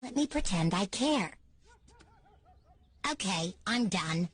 Let me pretend I care. Okay, I'm done.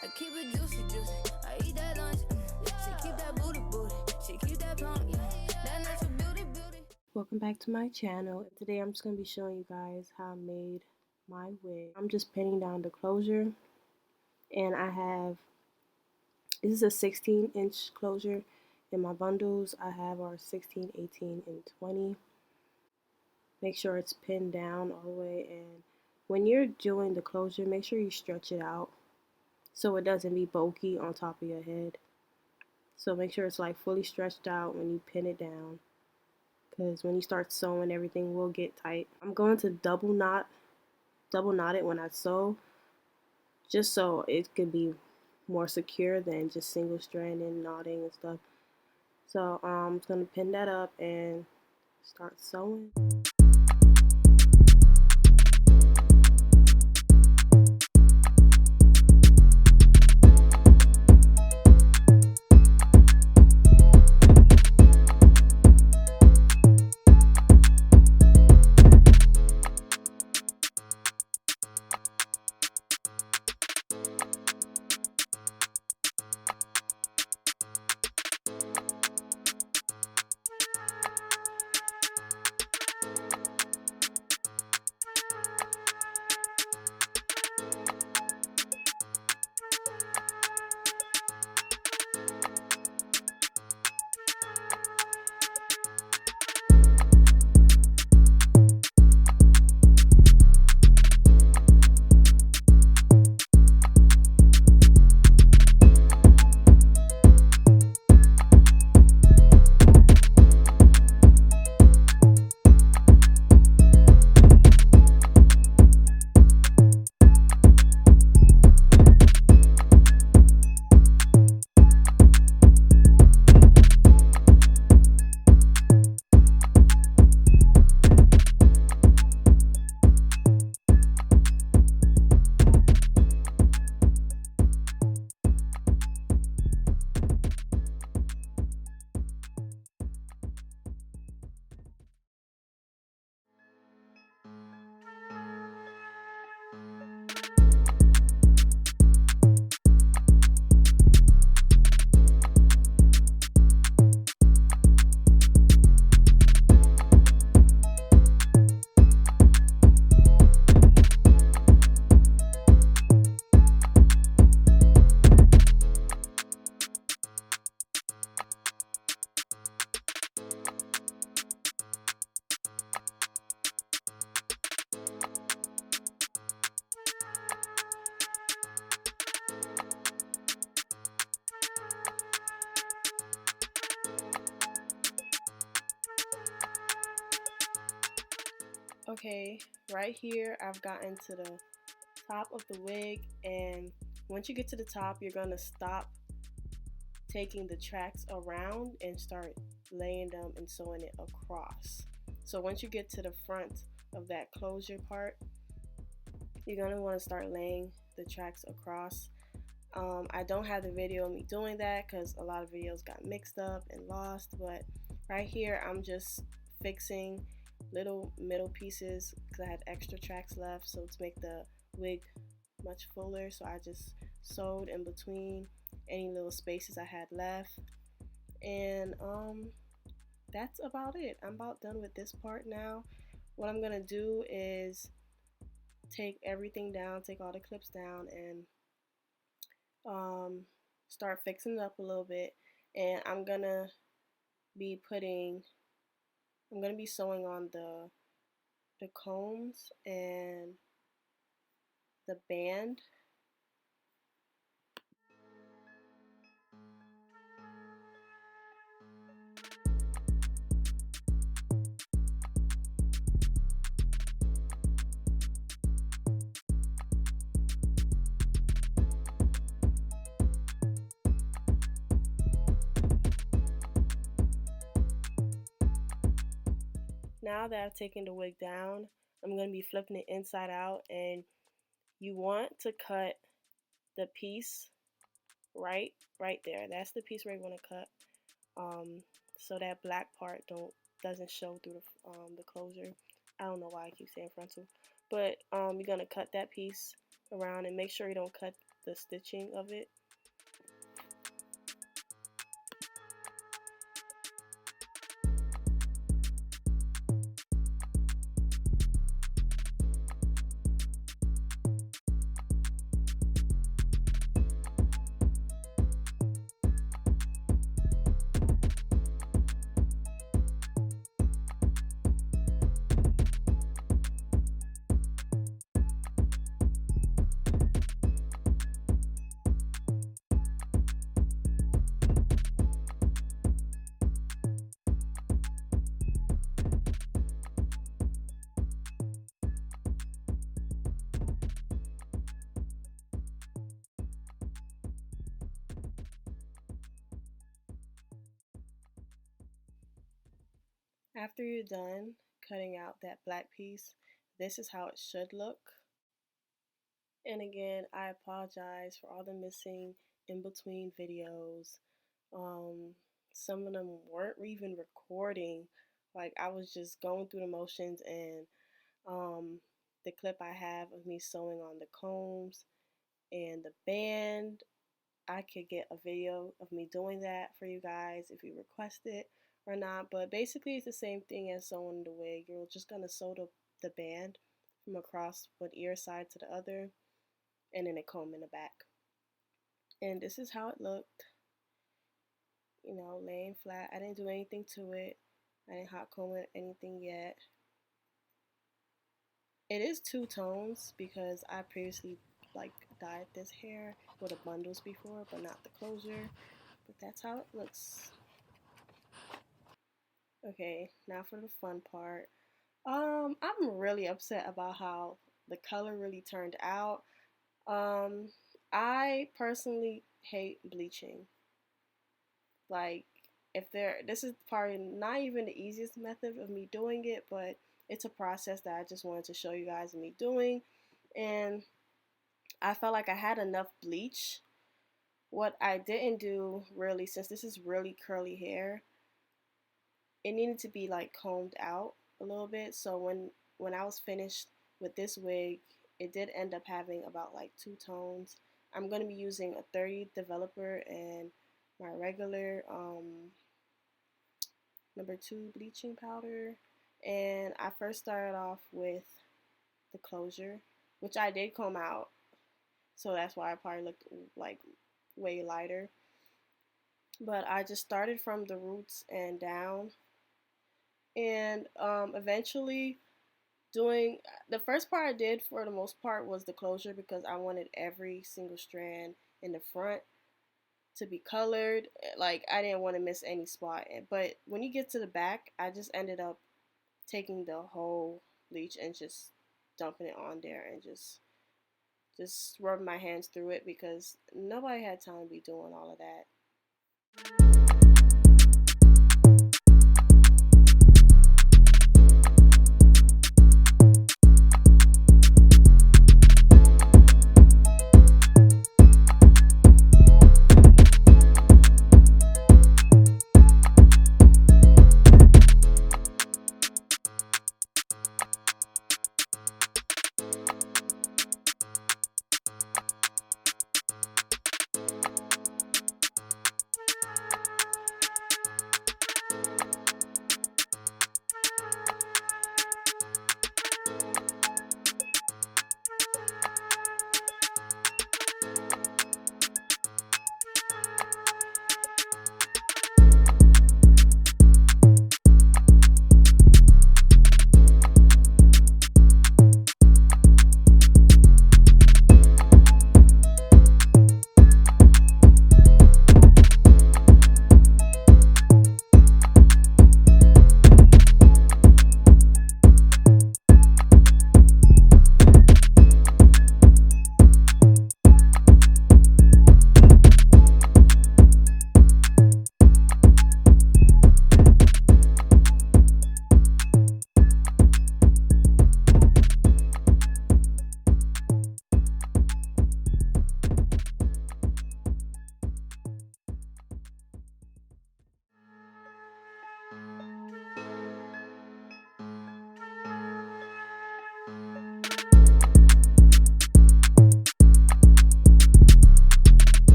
I keep it juicy, juicy. I eat that lunch. She keep that booty, booty. She keep that plump, yeah. That natural beauty, beauty. Welcome back to my channel. Today I'm just going to be showing you guys how I made my wig. I'm just pinning down the closure, and this is a 16-inch closure, and my bundles I have are 16, 18, and 20. Make sure it's pinned down all the way, and when you're doing the closure, make sure you stretch it out so it doesn't be bulky on top of your head. So make sure it's like fully stretched out when you pin it down, because when you start sewing, everything will get tight. I'm going to double knot it when I sew, just so it could be more secure than just single stranded knotting and stuff. So I'm just gonna pin that up and start sewing. Okay, right here I've gotten to the top of the wig, and once you get to the top, you're gonna stop taking the tracks around and start laying them and sewing it across. So once you get to the front of that closure part, you're gonna want to start laying the tracks across. I don't have the video of me doing that because a lot of videos got mixed up and lost, but right here I'm just fixing little middle pieces because I had extra tracks left, so to make the wig much fuller, so I just sewed in between any little spaces I had left. And that's about it. I'm about done with this part now. What I'm gonna do is take everything down, take all the clips down, and start fixing it up a little bit. And I'm gonna be sewing on the combs and the band. Now that I've taken the wig down, I'm going to be flipping it inside out, and you want to cut the piece right there. That's the piece where you want to cut, so that black part doesn't show through the closure. I don't know why I keep saying frontal, but you're gonna cut that piece around and make sure you don't cut the stitching of it. After you're done cutting out that black piece, this is how it should look. And again, I apologize for all the missing in between videos. Um, some of them weren't even recording. Like, I was just going through the motions, and the clip I have of me sewing on the combs and the band, I could get a video of me doing that for you guys if you request it or not. But basically, it's the same thing as sewing the wig. You're just going to sew the band from across one ear side to the other, and then a comb in the back. And this is how it looked, you know, laying flat. I didn't do anything to it. I didn't hot comb it, anything yet. It is two tones because I previously like dyed this hair with the bundles before, but not the closure. But that's how it looks. Okay, now for the fun part. I'm really upset about how the color really turned out. I personally hate bleaching. Like, this is probably not even the easiest method of me doing it, but it's a process that I just wanted to show you guys me doing. And I felt like I had enough bleach. What I didn't do really, since this is really curly hair, it needed to be like combed out a little bit. So when I was finished with this wig, it did end up having about like two tones. I'm going to be using a 30 developer and my regular number 2 bleaching powder. And I first started off with the closure, which I did comb out, so that's why I probably looked like way lighter. But I just started from the roots and down, and eventually doing the first part I did for the most part was the closure, because I wanted every single strand in the front to be colored. Like, I didn't want to miss any spot. But when you get to the back, I just ended up taking the whole bleach and just dumping it on there and just rubbing my hands through it, because nobody had time to be doing all of that.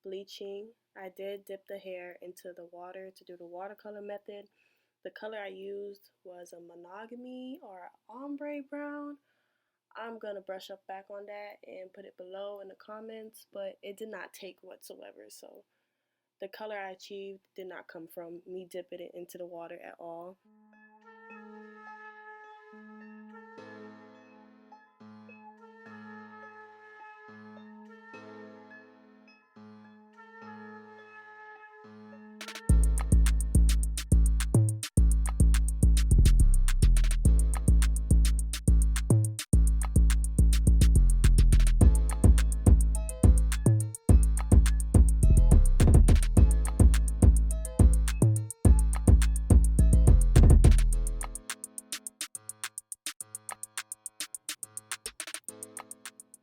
bleaching. I did dip the hair into the water to do the watercolor method. The color I used was a monogamy or ombre brown. I'm gonna brush up back on that and put it below in the comments, but it did not take whatsoever. So the color I achieved did not come from me dipping it into the water at all.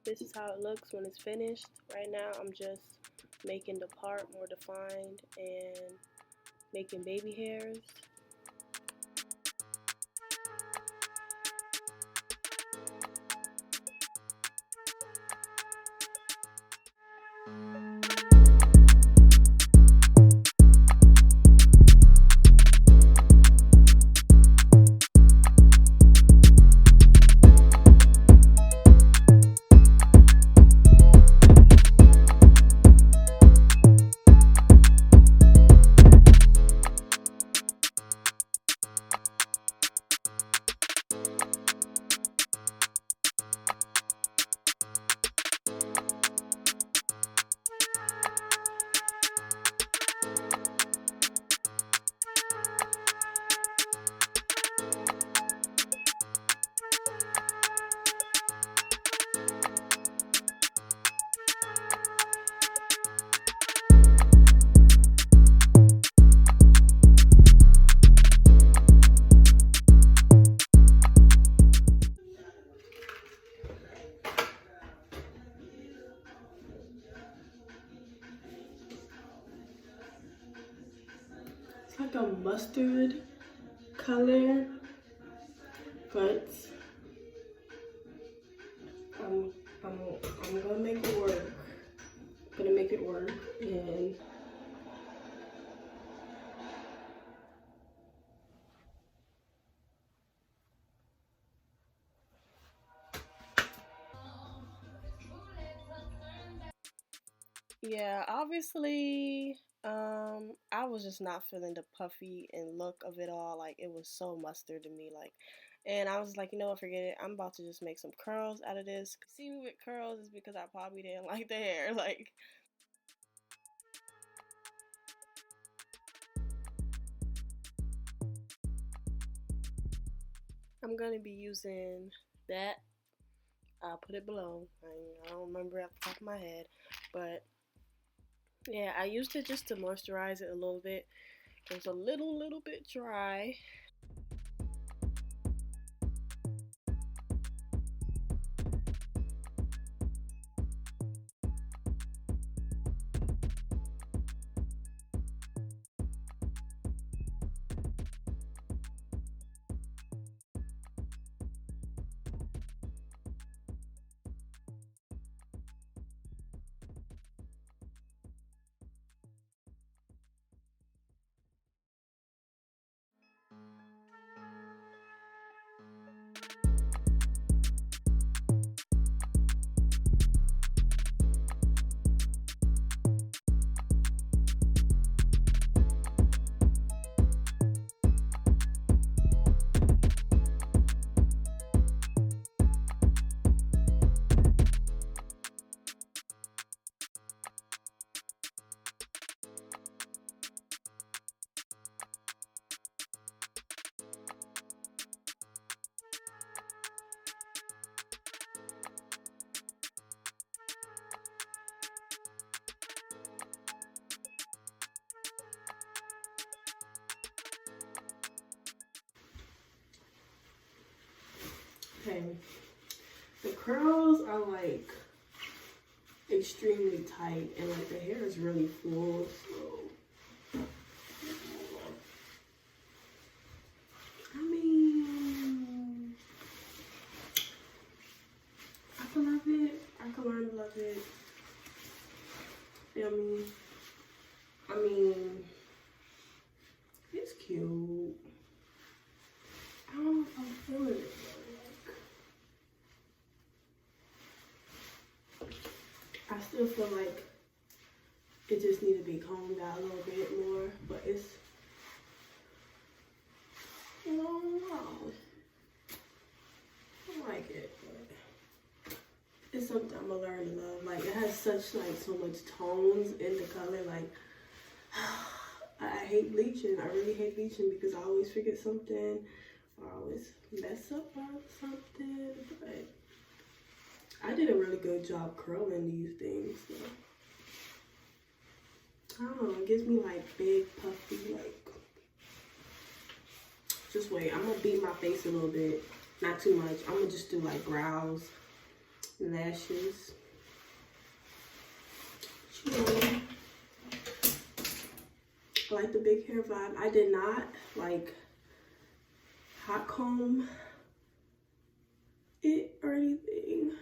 This is how it looks when it's finished. Right now I'm just making the part more defined and making baby hairs. It's like a mustard color, but I'm gonna make it work. I'm gonna make it work, and yeah, obviously, I was just not feeling the puffy and look of it all. Like, it was so mustard to me, like, and I was like, you know what, forget it. I'm about to just make some curls out of this. See me with curls is because I probably didn't like the hair. Like, I'm gonna be using that. I'll put it below. I don't remember at the top of my head, but yeah, I used it just to moisturize it a little bit. It was a little bit dry. Okay, the curls are like extremely tight, and like the hair is really full, so I mean, I can love it. I can learn to love it. feel me? I mean, it's cute. I don't know if I'm feeling it though. Like, I still feel like it just needs to be combed out a little bit more, but it's, you know, I like it, but it's something I'm gonna learn to love. Like, it has such, like, so much tones in the color. Like, I hate bleaching. I really hate bleaching because I always forget something, or I always mess up on something, but I did a really good job curling these things, so. I don't know, it gives me like big, puffy, like, just wait, I'm gonna beat my face a little bit, not too much. I'm gonna just do like brows, lashes, chin. I like the big hair vibe. I did not like hot comb it or anything.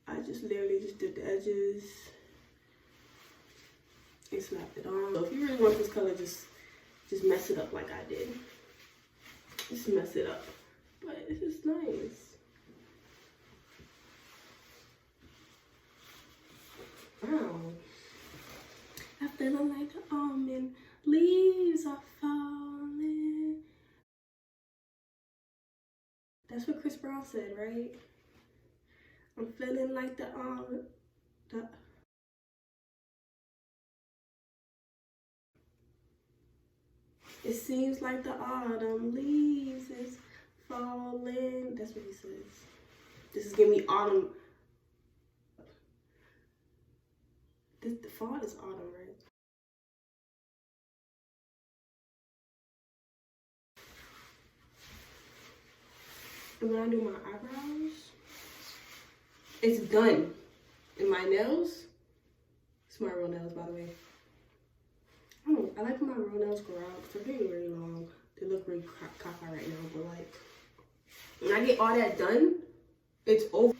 I just literally just did the edges and slapped it on. So if you really want this color, just mess it up like I did. Just mess it up. But it's just nice. Wow. I feel like the almond leaves are falling. That's what Chris Brown said, right? I'm feeling like the it seems like the autumn leaves is falling. That's what he says. This is giving me autumn. The font is autumn, right? And when I do my eyebrows, it's done. And my nails, it's my real nails, by the way. I like when my real nails grow out because they're getting really long. They look really cocky right now, but like, when I get all that done, it's over.